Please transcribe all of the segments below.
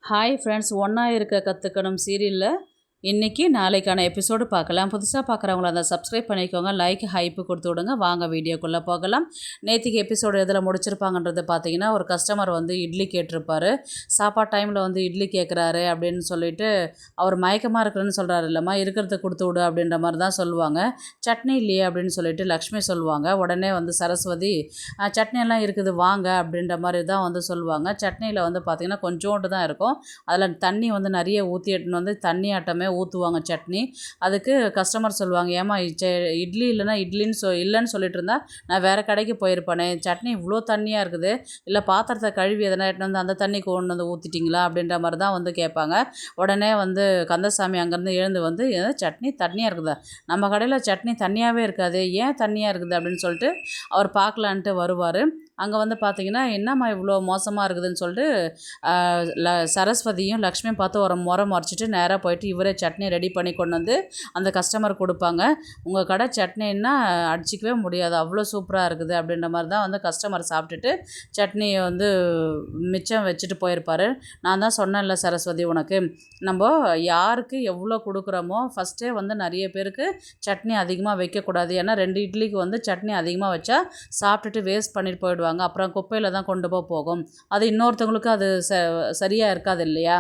Hi friends, ஒன்றா இருக்க கற்றுக்கணும் சீரியலில் இன்றைக்கி நாளைக்கான எபிசோடு பார்க்கலாம். புதுசாக பார்க்குறவங்கள அதை சப்ஸ்கிரைப் பண்ணிக்கோங்க, லைக் ஹைப்பு கொடுத்து விடுங்க. வாங்க வீடியோக்குள்ளே போகலாம். நேற்றுக்கு எபிசோடு எதில் முடிச்சிருப்பாங்கன்றது பார்த்தீங்கன்னா, ஒரு கஸ்டமர் வந்து இட்லி கேட்டிருப்பாரு. சாப்பாடு டைமில் வந்து இட்லி கேட்குறாரு அப்படின்னு சொல்லிட்டு அவர் மயக்கமாக இருக்கிறேன்னு சொல்கிறாரு. இல்லைம்மா இருக்கிறத கொடுத்து விடு அப்படின்ற மாதிரி தான் சொல்லுவாங்க. சட்னி இல்லையே அப்படின்னு சொல்லிட்டு லக்ஷ்மி சொல்லுவாங்க. உடனே வந்து சரஸ்வதி சட்னியெல்லாம் இருக்குது வாங்க அப்படின்ற மாதிரி தான் வந்து சொல்லுவாங்க. சட்னியில் வந்து பார்த்திங்கன்னா கொஞ்சோண்டு தான் இருக்கும். அதில் தண்ணி வந்து நிறைய ஊற்றி எடுத்துன்னு வந்து தண்ணி ஆட்டமே ஊற்றுவாங்க சட்னி. அதுக்கு கஸ்டமர் சொல்லுவாங்க, ஏமா இட்லி இல்லைன்னா இல்லைன்னு சொல்லிட்டு இருந்தா நான் வேறு கடைக்கு போயிருப்பேனே, சட்னி இவ்வளோ தண்ணியாக இருக்குது, இல்லை பாத்திரத்தை கழுவி எதனா எடுத்துன்னு வந்து அந்த தண்ணி கொண்டு வந்து ஊற்றிட்டிங்களா அப்படின்ற மாதிரி தான் வந்து கேட்பாங்க. உடனே வந்து கந்தசாமி அங்கேருந்து எழுந்து வந்து சட்னி தண்ணியாக இருக்குதா, நம்ம கடையில் சட்னி தண்ணியாகவே இருக்காது, ஏன் தண்ணியாக இருக்குது அப்படின்னு சொல்லிட்டு அவர் பார்க்கலான்ட்டு வருவார். அங்கே வந்து பார்த்திங்கன்னா என்னம்மா இவ்வளோ மோசமாக இருக்குதுன்னு சொல்லிட்டு சரஸ்வதியும் லக்ஷ்மியும் பார்த்து ஒரு முறைச்சிட்டு நேராக போயிட்டு இவரே சட்னி ரெடி பண்ணி கொண்டு வந்து அந்த கஸ்டமர் கொடுப்பாங்க. உங்கள் கடை சட்னின்னா அடிச்சிக்கவே முடியாது, அவ்வளோ சூப்பராக இருக்குது அப்படின்ற மாதிரி தான் வந்து கஸ்டமர் சாப்பிட்டுட்டு சட்னியை வந்து மிச்சம் வச்சுட்டு போயிருப்பார். நான் தான் சொன்னேன்ல சரஸ்வதி, உனக்கு நம்ம யாருக்கு எவ்வளோ கொடுக்குறோமோ ஃபஸ்ட்டே வந்து நிறைய பேருக்கு சட்னி அதிகமாக வைக்கக்கூடாது. ஏன்னா 2 இட்லிக்கு வந்து சட்னி அதிகமாக வச்சா சாப்பிட்டுட்டு வேஸ்ட் பண்ணிட்டு போயிடுவாங்க. அப்புறம் குப்பையில் தான் கொண்டு போகும். அது இன்னொருத்தவங்களுக்கு அது சரியாக இருக்காது இல்லையா.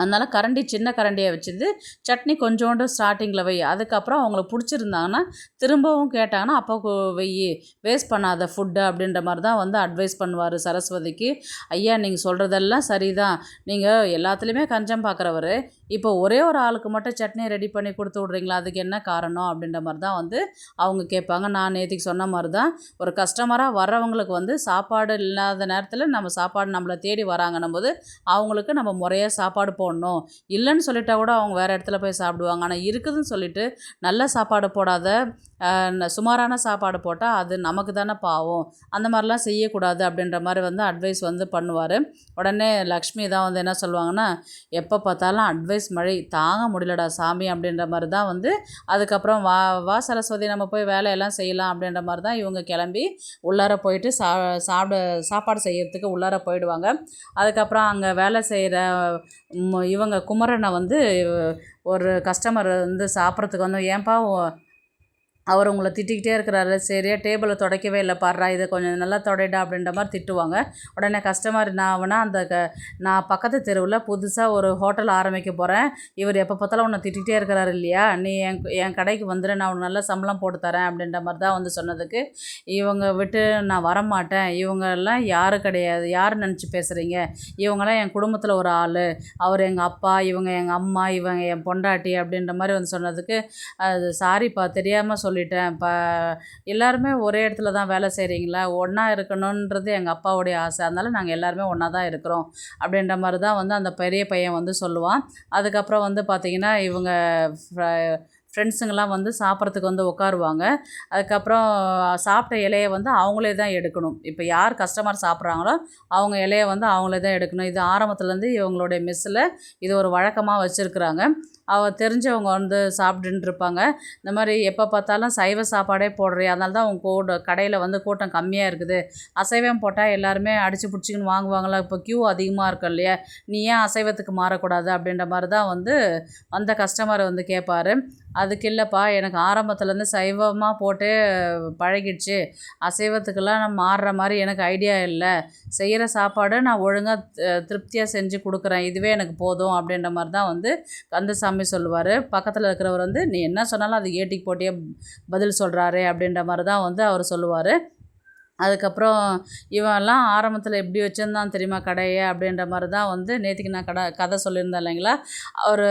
அதனால் சின்ன கரண்டியை வச்சுருந்து சட்னி கொஞ்சோண்டு ஸ்டார்டிங்கில் வை, அதுக்கப்புறம் அவங்களுக்கு பிடிச்சிருந்தாங்கன்னா திரும்பவும் கேட்டாங்கன்னா அப்போ வெய்யி, வேஸ்ட் பண்ணாத ஃபுட்டு அப்படின்ற மாதிரி தான் வந்து அட்வைஸ் பண்ணுவார் சரஸ்வதிக்கு. ஐயா நீங்கள் சொல்கிறதெல்லாம் சரிதான், நீங்கள் எல்லாத்துலேயுமே கஞ்சம் பார்க்குறவர், இப்போ ஒரே ஒரு ஆளுக்கு மட்டும் சட்னி ரெடி பண்ணி கொடுத்து விட்றீங்களா, அதுக்கு என்ன காரணம் அப்படின்ற மாதிரி தான் வந்து அவங்க கேட்பாங்க. நான் நேற்றுக்கு சொன்ன மாதிரி தான், ஒரு கஸ்டமராக வர்றவங்களுக்கு வந்து சாப்பாடு இல்லாத நேரத்தில் நம்ம சாப்பாடு நம்மளை தேடி வராங்கன்னும் போது அவங்களுக்கு நம்ம முறையாக சாப்பாடு போடணும். இல்லைன்னு சொல்லிட்டா கூட அவங்க வேறு இடத்துல போய் சாப்பிடுவாங்க. ஆனால் இருக்குதுன்னு சொல்லிட்டு நல்ல சாப்பாடு போடாத சுமாரான சாப்பாடு போட்டால் அது நமக்கு தானே பாவம், அந்த மாதிரிலாம் செய்யக்கூடாது அப்படின்ற மாதிரி வந்து அட்வைஸ் வந்து பண்ணுவார். உடனே லக்ஷ்மி தான் வந்து என்ன சொல்லுவாங்கன்னா, எப்போ பார்த்தாலும் அட்வைஸ் மழை தாங்க முடியலடா சாமி அப்படின்ற மாதிரி தான் வந்து அதுக்கப்புறம் வா சரஸ்வதி நம்ம போய் வேலையெல்லாம் செய்யலாம் அப்படின்ற மாதிரி தான் இவங்க கிளம்பி உள்ளார போயிட்டு சாப்பாடு செய்யறதுக்கு உள்ளார போயிடுவாங்க. அதுக்கப்புறம் அங்கே வேலை செய்கிற இவங்க குமரனை வந்து ஒரு கஸ்டமர் வந்து சாப்பிட்றதுக்கு வந்து, ஏன்பா அவர் உங்களை திட்டிக்கிட்டே இருக்கிறாரு, சரியா டேபிளை துடைக்கவே இல்லை பாடுறா, இதை கொஞ்சம் நல்லா துடைடா அப்படின்ற மாதிரி திட்டுவாங்க. உடனே கஸ்டமர் நான் பக்கத்து தெருவில் புதுசாக ஒரு ஹோட்டல் ஆரம்பிக்க போகிறேன், இவர் எப்போ பார்த்தாலும் உன்னை திட்டிகிட்டே இருக்கிறாரு இல்லையா, நீ என் கடைக்கு வந்துடு, நான் உனக்கு நல்ல சம்பளம் போட்டு தரேன் அப்படின்ற மாதிரி தான் வந்து சொன்னதுக்கு, இவங்க விட்டு நான் வரமாட்டேன், இவங்கெல்லாம் யாரும் கிடையாது, யார் நினச்சி பேசுகிறீங்க, இவங்கெல்லாம் என் குடும்பத்தில் ஒரு ஆள், அவர் எங்கள் அப்பா, இவங்க எங்கள் அம்மா, இவங்க என் பொண்டாட்டி அப்படின்ற மாதிரி வந்து சொன்னதுக்கு, சாரிப்பா தெரியாமல் சொல்லிட்டேன், இப்போ எல்லாருமே ஒரே இடத்துல தான் வேலை செய்கிறீங்களா, ஒன்றா இருக்கணுன்றது எங்கள் அப்பாவுடைய ஆசை, அதனால் நாங்கள் எல்லாருமே ஒன்றா தான் இருக்கிறோம் அப்படின்ற மாதிரி தான் வந்து அந்த பெரிய பையன் வந்து சொல்லுவான். அதுக்கப்புறம் வந்து பார்த்திங்கன்னா இவங்க ஃப்ரெண்ட்ஸுங்கெல்லாம் வந்து சாப்பிட்றதுக்கு வந்து உட்காருவாங்க. அதுக்கப்புறம் சாப்பிட்ட இலையை வந்து அவங்களே தான் எடுக்கணும். இப்போ யார் கஸ்டமர் சாப்பிட்றாங்களோ அவங்க இலையை வந்து அவங்களே தான் எடுக்கணும். இது ஆரம்பத்துலேருந்து இவங்களுடைய மெஸ்ஸில் இது ஒரு வழக்கமாக வச்சுருக்குறாங்க. தெரிஞ்சவங்க வந்து சாப்பிட்டுட்டு இருப்பாங்க. இந்த மாதிரி எப்போ பார்த்தாலும் சைவ சாப்பாடே போடுறியா, அதனால தான் உங்கள் கடையில் வந்து கூட்டம் கம்மியாக இருக்குது, அசைவம் போட்டால் எல்லாருமே அடித்து பிடிச்சிக்கின்னு வாங்குவாங்களா, இப்போ க்யூ அதிகமாக இருக்கும் இல்லையா, நீ ஏன் அசைவத்துக்கு மாறக்கூடாது அப்படின்ற மாதிரி தான் வந்து அந்த கஸ்டமர் வந்து கேட்பார். அதுக்கு இல்லைப்பா, எனக்கு ஆரம்பத்துலேருந்து சைவமாக போட்டே பழகிடுச்சு, அசைவத்துக்கெல்லாம் நான் மாறுற மாதிரி எனக்கு ஐடியா இல்லை, செய்கிற சாப்பாடு நான் ஒழுங்காக திருப்தியாக செஞ்சு கொடுக்குறேன், இதுவே எனக்கு போதும் அப்படின்ற மாதிரி தான் வந்து கந்தசாமி சொல்லுவார். பக்கத்தில் இருக்கிறவர் வந்து நீ என்ன சொன்னாலும் அது ஏட்டிக்கு போட்டியே பதில் சொல்கிறாரு அப்படின்ற மாதிரி தான் வந்து அவர் சொல்லுவார். அதுக்கப்புறம் இவெல்லாம் ஆரம்பத்தில் எப்படி வச்சுருந்தான் தெரியுமா கடையை அப்படின்ற மாதிரி தான் வந்து நேற்றுக்கு நான் கதை சொல்லியிருந்தேன் இல்லைங்களா, அவர்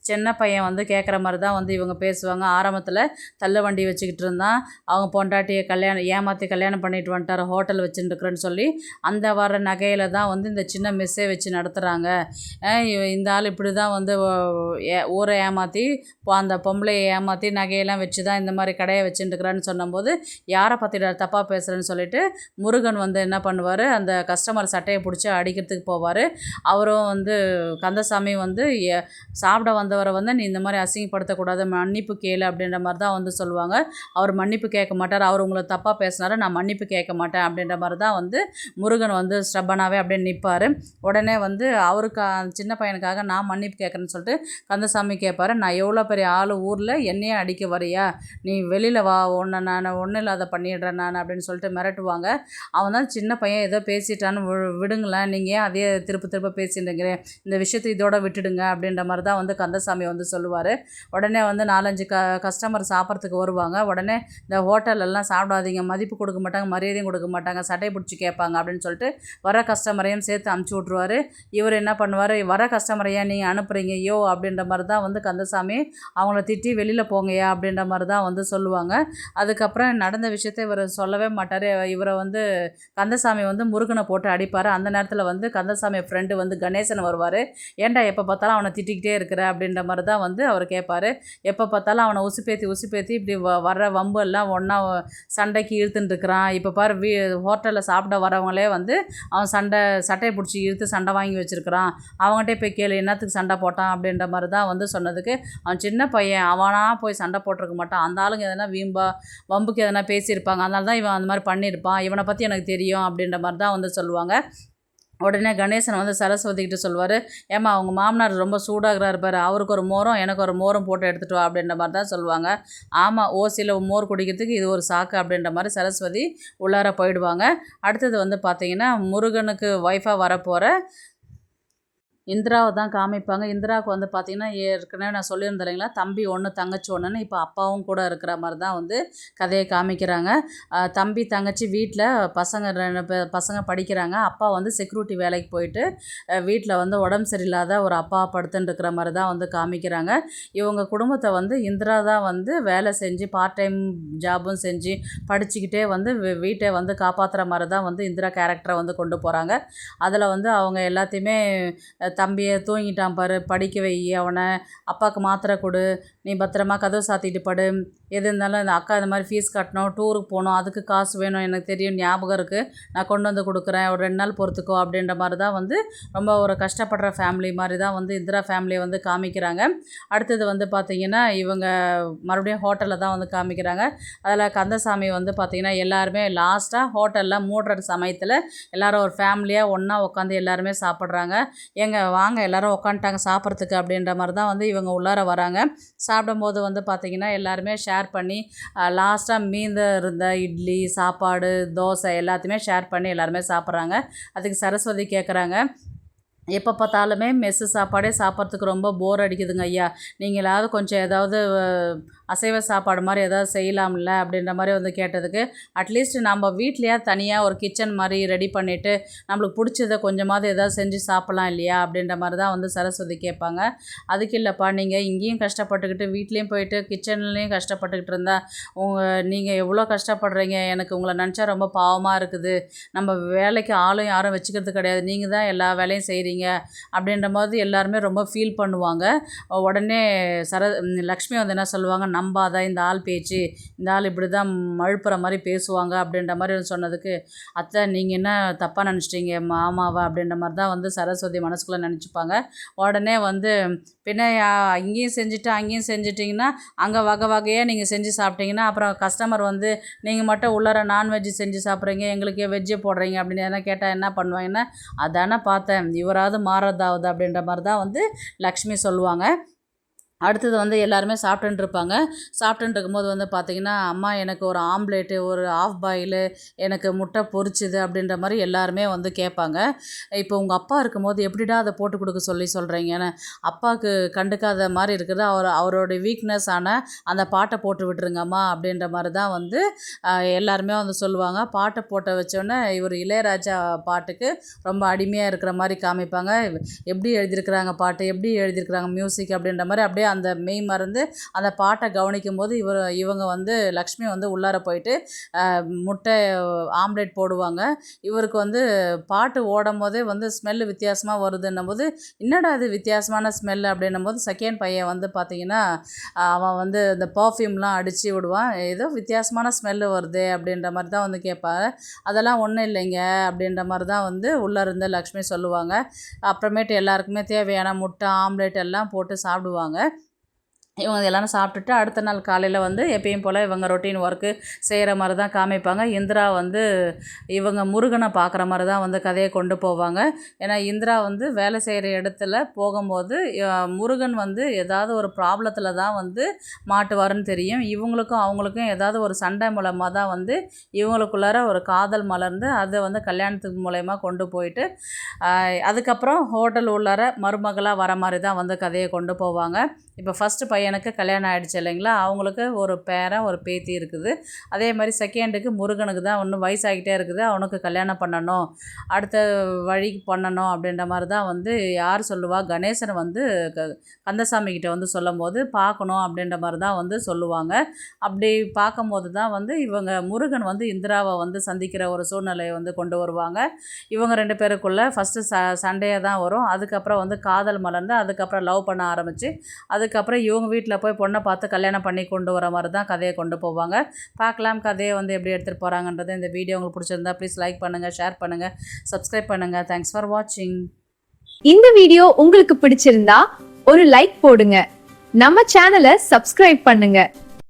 சின்ன பையன் வந்து கேட்குற மாதிரி தான் வந்து இவங்க பேசுவாங்க. ஆரம்பத்தில் தள்ளு வண்டி வச்சுக்கிட்டு இருந்தான், அவங்க பொண்டாட்டியை ஏமாற்றி கல்யாணம் பண்ணிட்டு வந்துட்டார், ஹோட்டல் வச்சுட்டுருக்குறேன்னு சொல்லி அந்த வர நகையில் தான் வந்து இந்த சின்ன மெஸ்ஸே வச்சு நடத்துகிறாங்க. இந்த ஆள் இப்படி தான் வந்து ஊரை ஏமாற்றி அந்த பொம்பளையை ஏமாற்றி நகையெல்லாம் வச்சு தான் இந்த மாதிரி கடையை வச்சுட்டுருக்குறான்னு சொன்னபோது, யாரை பற்றி தப்பாக பேசுகிறேன்னு சொல்லிட்டு முருகன் வந்து என்ன பண்ணுவார், அந்த கஸ்டமர் சட்டையை பிடிச்சி அடிக்கிறதுக்கு போவார். அவரும் வந்து கந்தசாமி வந்து சாப்பிட வந்த வந்தவரை வந்து நீ இந்த மாதிரி அசிங்கப்படுத்தக்கூடாது, மன்னிப்பு கேளு அப்படின்ற மாதிரி தான் வந்து சொல்லுவாங்க. அவர் மன்னிப்பு கேட்க மாட்டார். அவர் உங்களை தப்பாக பேசினாரு, நான் மன்னிப்பு கேட்க மாட்டேன் அப்படின்ற மாதிரி தான் வந்து முருகன் வந்து ஸ்டப்பனாகவே அப்படியே நிற்பார். உடனே வந்து அவருக்கு சின்ன பையனுக்காக நான் மன்னிப்பு கேட்குறேன்னு சொல்லிட்டு கந்தசாமி கேட்பாரு, நான் எவ்வளோ பெரிய ஆள் ஊரில் என்னையே அடிக்க வரியா, நீ வெளியில் வா, உன்னை நான் ஒன்றும் இல்லாத பண்ணிடுறேன் நான் அப்படின்னு சொல்லிட்டு மிரட்டுவாங்க. அவன் தான் சின்ன பையன் ஏதோ பேசிட்டான்னு விடுங்களேன், நீங்கள் ஏன் அதே திருப்ப திருப்ப பேசிட்டுங்கிறேன், இந்த விஷயத்தை இதோட விட்டுடுங்க அப்படின்ற மாதிரி தான் வந்து கந்தசாமி வந்து சொல்லுவார். உடனே வந்து 4-5 கஸ்டமர் சாப்பிட்றதுக்கு வருவாங்க. உடனே இந்த ஹோட்டலெல்லாம் சாப்பிடாதீங்க, மதிப்பு கொடுக்க மாட்டாங்க, மரியாதையும் கொடுக்க மாட்டாங்க, சட்டை பிடிச்சி கேட்பாங்க அப்படின்னு சொல்லிட்டு வர கஸ்டமரையும் சேர்த்து அமுச்சு விட்ருவார். இவர் என்ன பண்ணுவார், வர கஸ்டமரையா நீங்கள் அனுப்புகிறீங்க யோ அப்படின்ற மாதிரி தான் வந்து கந்தசாமி அவங்கள திட்டி வெளியில் போங்கயா அப்படின்ற மாதிரி தான் வந்து சொல்லுவாங்க. அதுக்கப்புறம் நடந்த விஷயத்தை இவர் சொல்லவே மாட்டார். இவரை வந்து கந்தசாமி வந்து முருகனை போட்டு அடிப்பார். அந்த நேரத்தில் வந்து கந்தசாமி ஃப்ரெண்டு வந்து கணேசன் வருவார். ஏன்டா எப்போ பார்த்தாலும் அவனை திட்டிக்கிட்டே இருக்கிற அப்படின்ற மாதிரி தான் வந்து அவர் கேட்பார். எப்போ பார்த்தாலும் அவனை உசுப்பேத்தி இப்படி வர்ற வம்பு எல்லாம் ஒன்றா சண்டைக்கு இழுத்துட்டு இருக்கிறான். இப்போ பாரு ஹோட்டலில் சாப்பிட வரவங்களே வந்து அவன் சட்டையை பிடிச்சி இழுத்து சண்டை வாங்கி வச்சுருக்கிறான், அவங்ககிட்டே போய் கேளு என்னத்துக்கு சண்டை போட்டான் அப்படின்ற மாதிரி தான் வந்து சொன்னதுக்கு, அவன் சின்ன பையன், அவனாக போய் சண்டை போட்டிருக்க மாட்டான், அந்த ஆளுங்க எதனா வம்புக்கு எதனா பேசியிருப்பாங்க, அதனால தான் இவன் அந்த மாதிரி பண்ணியிருப்பான், இவனை பற்றி எனக்கு தெரியும் அப்படின்ற மாதிரி தான் வந்து சொல்லுவாங்க. உடனே கணேசன் வந்து சரஸ்வதிக்கிட்ட சொல்லுவார், ஏம்மா அவங்க மாமனார் ரொம்ப சூடாகிறாரு பாரு, அவருக்கு ஒரு மோரம் எனக்கு ஒரு மோரம் போட்டு எடுத்துகிட்டு வா அப்படின்ற மாதிரி தான் சொல்லுவாங்க. ஆமாம், ஓசியில் மோர் குடிக்கிறதுக்கு இது ஒரு சாக்கு அப்படின்ற மாதிரி சரஸ்வதி உள்ளார போயிடுவாங்க. அடுத்தது வந்து பார்த்திங்கன்னா முருகனுக்கு ஒய்ஃபாக வரப்போகிற இந்திராவை தான் காமிப்பாங்க. இந்திராவுக்கு வந்து பார்த்திங்கன்னா ஏற்கனவே நான் சொல்லியிருந்தேன் இல்லைங்களா, தம்பி 1 தங்கச்சி 1ன்னு, இப்போ அப்பாவும் கூட இருக்கிற மாதிரி தான் வந்து கதையை காமிக்கிறாங்க. தம்பி தங்கச்சி வீட்டில் பசங்க படிக்கிறாங்க. அப்பா வந்து செக்யூரிட்டி வேலைக்கு போயிட்டு வீட்டில் வந்து உடம்பு சரியில்லாத ஒரு அப்பா படுத்துன்னு இருக்கிற மாதிரி தான் வந்து காமிக்கிறாங்க. இவங்க குடும்பத்தை வந்து இந்திரா தான் வந்து வேலை செஞ்சு பார்ட் டைம் ஜாபும் செஞ்சு படிச்சுக்கிட்டே வந்து வீட்டை வந்து காப்பாற்றுற மாதிரி தான் வந்து இந்திரா கேரக்டரை வந்து கொண்டு போகிறாங்க. அதில் வந்து அவங்க எல்லாத்தையுமே தம்பியை தூங்கிட்டான் பாரு, படிக்க வை அவனை, அப்பாவுக்கு மாத்திரை கொடு, நீ பத்திரமா கதவு சாத்திட்டு படு, எது இருந்தாலும் இந்த அக்கா இந்த மாதிரி ஃபீஸ் கட்டணும், டூருக்கு போகணும், அதுக்கு காசு வேணும், எனக்கு தெரியும், ஞாபகம் இருக்குது, நான் கொண்டு வந்து கொடுக்குறேன், ஒரு 2 நாள் பொறுத்துக்கோ அப்படின்ற மாதிரி தான் வந்து ரொம்ப ஒரு கஷ்டப்படுற ஃபேமிலி மாதிரி தான் வந்து இந்திரா ஃபேமிலியை வந்து காமிக்கிறாங்க. அடுத்தது வந்து பார்த்திங்கன்னா இவங்க மறுபடியும் ஹோட்டலில் தான் வந்து காமிக்கிறாங்க. அதில் கந்தசாமி வந்து பார்த்திங்கன்னா எல்லாருமே லாஸ்ட்டாக ஹோட்டலில் மூடுற சமயத்தில் எல்லோரும் ஒரு ஃபேமிலியாக ஒன்றா உட்காந்து எல்லாருமே சாப்பிட்றாங்க. வாங்க எல்லோரும் உட்காந்துட்டாங்க சாப்பிட்றதுக்கு அப்படின்ற மாதிரி தான் வந்து இவங்க உள்ளார வராங்க. சாப்பிடும்போது வந்து பார்த்திங்கன்னா எல்லாருமே ஷேர் பண்ணி லாஸ்ட்டாக மீந்த இருந்த இட்லி, சாப்பாடு, தோசை எல்லாத்தையுமே ஷேர் பண்ணி எல்லாருமே சாப்பிட்றாங்க. அதுக்கு சரஸ்வதி கேட்குறாங்க, எப்போ பார்த்தாலுமே மெஸ்ஸு சாப்பாடே சாப்பிட்றதுக்கு ரொம்ப போர் அடிக்குதுங்க ஐயா, நீங்களாவது கொஞ்சம் ஏதாவது அசைவ சாப்பாடு மாதிரி ஏதாவது செய்யலாம்ல அப்படின்ற மாதிரி வந்து கேட்டதுக்கு, அட்லீஸ்ட் நம்ம வீட்லையா தனியாக ஒரு கிச்சன் மாதிரி ரெடி பண்ணிவிட்டு நம்மளுக்கு பிடிச்சதை கொஞ்சமாவது ஏதாவது செஞ்சு சாப்பிட்லாம் இல்லையா அப்படின்ற மாதிரி தான் வந்து சரஸ்வதி கேட்பாங்க. அதுக்கு இல்லைப்பா, நீங்கள் இங்கேயும் கஷ்டப்பட்டுக்கிட்டு வீட்லேயும் போயிட்டு கிச்சன்லேயும் கஷ்டப்பட்டுக்கிட்டு இருந்தால் நீங்கள் எவ்வளோ கஷ்டப்படுறீங்க, எனக்கு உங்களை நினச்சா ரொம்ப பாவமாக இருக்குது, நம்ம வேலைக்கு ஆளும் யாரும் வச்சுக்கிறது கிடையாது, நீங்கள் தான் எல்லா வேலையும் செய்கிறீங்க அப்படின்ற மாதிரி எல்லாருமே ரொம்ப ஃபீல் பண்ணுவாங்க. உடனே லக்ஷ்மி வந்து என்ன சொல்லுவாங்க, நம்பாத இந்த ஆள் பேச்சு, இந்த ஆள் இப்படி தான் மழுப்புற மாதிரி பேசுவாங்க அப்படின்ற மாதிரி சொன்னதுக்கு, அத்தை நீங்கள் என்ன தப்பாக நினச்சிட்டீங்க மாமாவை அப்படின்ற மாதிரி தான் வந்து சரஸ்வதி மனசுக்குள்ளே நினச்சிப்பாங்க. உடனே வந்து பின்ன இங்கேயும் செஞ்சுட்டு அங்கேயும் செஞ்சிட்டிங்கன்னா, அங்கே வகை வகையாக நீங்கள் செஞ்சு சாப்பிட்டீங்கன்னா அப்புறம் கஸ்டமர் வந்து நீங்கள் மட்டும் உள்ளார நான்வெஜ்ஜு செஞ்சு சாப்பிட்றீங்க, எங்களுக்கு வெஜ்ஜே போடுறீங்க அப்படின்னு எதனா கேட்டால் என்ன பண்ணுவாங்கன்னா, அதானே பார்த்தேன் இவராவது மாறதாவது அப்படின்ற மாதிரி தான் வந்து லக்ஷ்மி சொல்லுவாங்க. அடுத்தது வந்து எல்லாருமே சாப்பிட்டுன்னு இருப்பாங்க. சாப்பிட்டுன்னு இருக்கும்போது வந்து பார்த்திங்கன்னா, அம்மா எனக்கு ஒரு ஆம்லேட்டு, ஒரு ஆஃப் பாயிலு, எனக்கு முட்டை பொரிச்சுது அப்படின்ற மாதிரி எல்லாருமே வந்து கேட்பாங்க. இப்போ உங்கள் அப்பா இருக்கும்போது எப்படிடா அதை போட்டு கொடுக்க சொல்கிறீங்கன்னு, அப்பாவுக்கு கண்டுக்காத மாதிரி இருக்குது, அவரோட வீக்னஸ் ஆன அந்த பாட்டை போட்டு விட்டுருங்கம்மா அப்படின்ற மாதிரி தான் வந்து எல்லாருமே வந்து சொல்லுவாங்க. பாட்டை போட்ட வச்சோன்னே இவர் இளையராஜா பாட்டுக்கு ரொம்ப அடிமையாக இருக்கிற மாதிரி காமிப்பாங்க. எப்படி எழுதியிருக்கிறாங்க பாட்டு, எப்படி எழுதியிருக்கிறாங்க மியூசிக் அப்படின்ற மாதிரி அப்படியே அந்த மெய் மறந்து அந்த பாட்டை கவனிக்கும் போது இவங்க வந்து லக்ஷ்மி வந்து உள்ளார போயிட்டு முட்டை ஆம்லேட் போடுவாங்க. இவருக்கு வந்து பாட்டு ஓடும் போதே வந்து ஸ்மெல்லு வித்தியாசமாக வருதுன்னும் போது என்னடா இது வித்தியாசமான ஸ்மெல் அப்படின்னும் போது செகண்ட் பையன் வந்து பார்த்திங்கன்னா அவன் வந்து இந்த பர்ஃப்யூம்லாம் அடித்து விடுவான். ஏதோ வித்தியாசமான ஸ்மெல்லு வருது அப்படின்ற மாதிரி தான் வந்து கேட்பாங்க. அதெல்லாம் ஒன்றும் இல்லைங்க அப்படின்ற மாதிரி தான் வந்து உள்ளே இருந்து லக்ஷ்மி சொல்லுவாங்க. அப்புறமேட்டு எல்லாருக்குமே தேவையான முட்டை ஆம்லேட் எல்லாம் போட்டு சாப்பிடுவாங்க. இவங்க எல்லாரும் சாப்பிட்டுட்டு அடுத்த நாள் காலையில் வந்து எப்பயும் போல் இவங்க ரொட்டீன் ஒர்க்கு செய்கிற மாதிரி தான் காமிப்பாங்க. இந்திரா வந்து இவங்க முருகனை பார்க்குற மாதிரி தான் வந்து கதையை கொண்டு போவாங்க. ஏன்னா இந்திரா வந்து வேலை செய்கிற இடத்துல போகும்போது முருகன் வந்து ஏதாவது ஒரு ப்ராப்ளத்தில் தான் வந்து மாட்டுவாருன்னு தெரியும். இவங்களுக்கும் அவங்களுக்கும் ஏதாவது ஒரு சண்டை மூலமாக தான் வந்து இவங்களுக்குள்ளார ஒரு காதல் மலர்ந்து அதை வந்து கல்யாணத்துக்கு மூலயமா கொண்டு போயிட்டு அதுக்கப்புறம் ஹோட்டல் உள்ளார மருமகளாக வர மாதிரி தான் வந்து கதையை கொண்டு போவாங்க. இப்போ ஃபஸ்ட்டு பையனுக்கு கல்யாணம் ஆகிடுச்சு இல்லைங்களா, அவங்களுக்கு ஒரு பேரன் ஒரு பேத்தி இருக்குது. அதே மாதிரி செகண்டுக்கு முருகனுக்கு தான் இன்னும் வயசாகிட்டே இருக்குது, அவனுக்கு கல்யாணம் பண்ணணும், அடுத்த வழிக்கு பண்ணணும் அப்படின்ற மாதிரி தான் வந்து யார் சொல்லுவா, கணேசன் வந்து கந்தசாமி கிட்ட வந்து சொல்லும் போது பார்க்கணும் அப்படின்ற மாதிரி தான் வந்து சொல்லுவாங்க. அப்படி பார்க்கும்போது தான் வந்து இவங்க முருகன் வந்து இந்திராவை வந்து சந்திக்கிற ஒரு சூழ்நிலையை வந்து கொண்டு வருவாங்க. இவங்க 2 பேருக்குள்ளே ஃபஸ்ட்டு சண்டையாக தான் வரும். அதுக்கப்புறம் வந்து காதல் மலர்ந்து அதுக்கப்புறம் லவ் பண்ண ஆரம்பித்து அதுக்கப்புறம் இவங்க வீட்டில் போய் பொண்ணை பார்த்து கல்யாணம் பண்ணி கொண்டு வர மாதிரி தான் கதையை கொண்டு போவாங்க. பார்க்கலாம் கதையை வந்து எப்படி எடுத்துகிட்டு போகிறாங்கன்றது. இந்த வீடியோ உங்களுக்கு பிடிச்சிருந்தா ப்ளீஸ் லைக் பண்ணுங்கள், ஷேர் பண்ணுங்கள், சப்ஸ்கிரைப் பண்ணுங்கள். தேங்க்ஸ் ஃபார் வாட்சிங். இந்த வீடியோ உங்களுக்கு பிடிச்சிருந்தா ஒரு லைக் போடுங்க, நம்ம சேனலை சப்ஸ்கிரைப் பண்ணுங்க.